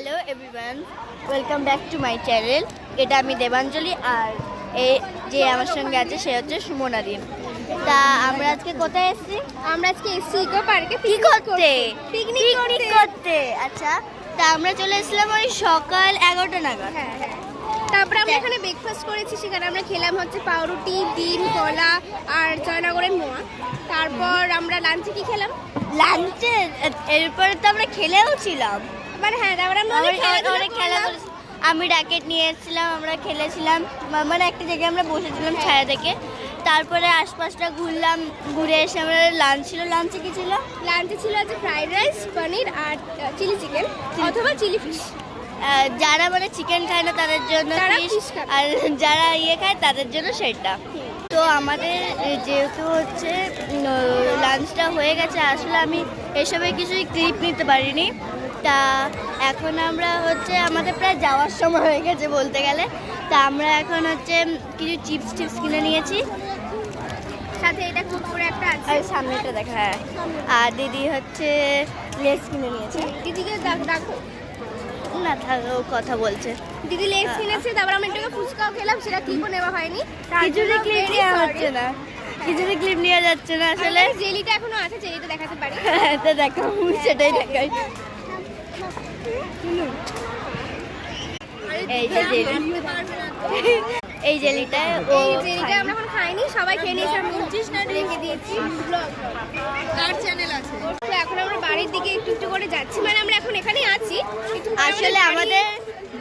Hello everyone, welcome back to my channel. এটা আমি দেবাঞ্জলি, আর এই যে আমার সঙ্গে আছে সে হচ্ছে সুমনাদি। তা আমরা আজকে কোথায় এসেছি? আমরা আজকে এসেছি ইকো পার্কে কি করতে? পিকনিক করতে। আচ্ছা, তা আমরা চলে এসেছিলাম ওই সকাল 11টা নাগাদ। হ্যাঁ। তারপরে আমরা এখানে ব্রেকফাস্ট করেছি, সেখানে আমরা খেলাম হচ্ছে পাউরুটি, ডিম, কলা আর জয়নগরের মোয়া। তারপর আমরা লাঞ্চে কি খেলাম? লাঞ্চে এরপরে তো আমরা খেলেও ছিলাম। মানে হ্যাঁ, তারপরে আমরা অনেক খেলা করেছি। আমি র্যাকেট নিয়ে এসেছিলাম, আমরা খেলেছিলাম, মানে একটা জায়গায় আমরা বসেছিলাম ছায়া থেকে। তারপরে আশপাশটা ঘুরলাম, ঘুরে এসে আমরা লাঞ্চ ছিল। লাঞ্চে কি ছিল? লাঞ্চে ছিল হচ্ছে ফ্রাইড রাইস, পনির আর চিলি চিকেন অথবা চিলি ফিশ। যারা মানে চিকেন খায় না তাদের জন্য ফিশ, আর যারা খায় তাদের জন্য সেটা। তো আমাদের যেহেতু হচ্ছে লাঞ্চটা হয়ে গেছে, আসলে আমি এসবে কিছুই ক্লিপ নিতে পারিনি। তা এখন আমরা হচ্ছে আমাদের প্রায় যাওয়ার সময় হয়ে গেছে বলতে গেলে। তা আমরা এখন হচ্ছে কিছু চিপস কিনে নিয়েছি, সাথে এটা কুকুর একটা আছে, আর সামনেটা দেখা। হ্যাঁ, আর দিদি হচ্ছে লেস কিনে নিয়েছে। দিদিকে দেখো না থাকো, কথা বলছে। দিদি লেস কিনেছে। তারপর আমরা একটু ফুচকাও খেলাম, সেটা ক্লিপও নেওয়া হয়নি। কিছুরই ক্লিপ নেওয়া হচ্ছে না, কিছুরই ক্লিপ নেওয়া যাচ্ছে না আসলে। জেলিটা এখনো আছে, জেলিটা দেখাতে পারি। তো দেখো, সেটাই দেখাই। এই যে জেলি, এই জেলিটা আমরা এখন খাইনি, সবাই খেয়ে নিয়েছে। রেখে দিয়েছি। কার চ্যানেল আছে? তো এখন আমরা বাড়ির দিকে একটু একটু করে যাচ্ছি, মানে আমরা এখন এখানেই আছি। আসলে আমাদের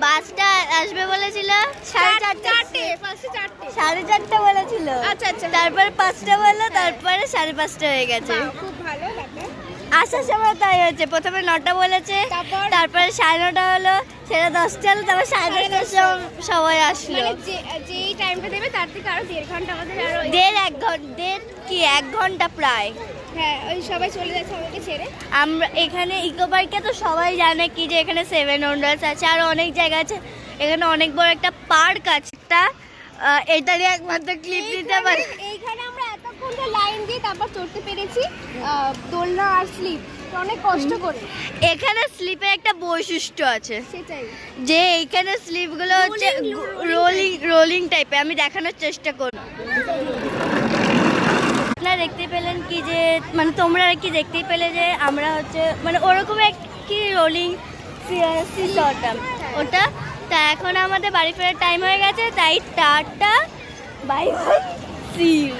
বাসটা আসবে বলেছিল 4:30 বলেছিল। আচ্ছা। তারপরে 5টা বললো, তারপরে 5:30 হয়ে গেছে। খুব ভালো ব্যাপার। আসার সময় তাই হচ্ছে, প্রথমে 9টা বলেছে, তারপরে 9:30 হলো, সেটা 10টা হলো, তারপর 10:30 সবাই আসলো। মানে যেই টাইমটা দেবে তার থেকে আরো 1.5 ঘন্টা আমাদের, আরো 1 ঘন্টা প্রায়। হ্যাঁ, ওই সবাই চলে যাচ্ছে আমাকে ছেড়ে। আমরা এখানে ইকো পার্কে তো সবাই জানে কি যে এখানে 7 ওয়ান্ডার্স আছে, আর অনেক জায়গা আছে। এখানে অনেক বড় একটা পার্ক আছে। এটারই একমাত্র ক্লিপ নিতে পারি। এইখানে আমরা এতক্ষণ লাইন দিয়ে তারপর চড়তে পেরেছি দোলনা আর স্লিপ, অনেক কষ্ট করে। এখানে স্লিপের একটা বৈশিষ্ট্য আছে, সেটাই যে এইখানে স্লিপগুলো হচ্ছে রোলিং টাইপের। আমি দেখানোর চেষ্টা করব। আপনারা দেখতে পেলেন কি যে, মানে তোমরা আর কি দেখতেই পেলে যে আমরা হচ্ছে মানে ওরকম কি রোলিং সিসটা ওটা। তা এখন আমাদের বাড়ি ফেরার টাইম হয়ে গেছে, তাই tata, bye bye, see you.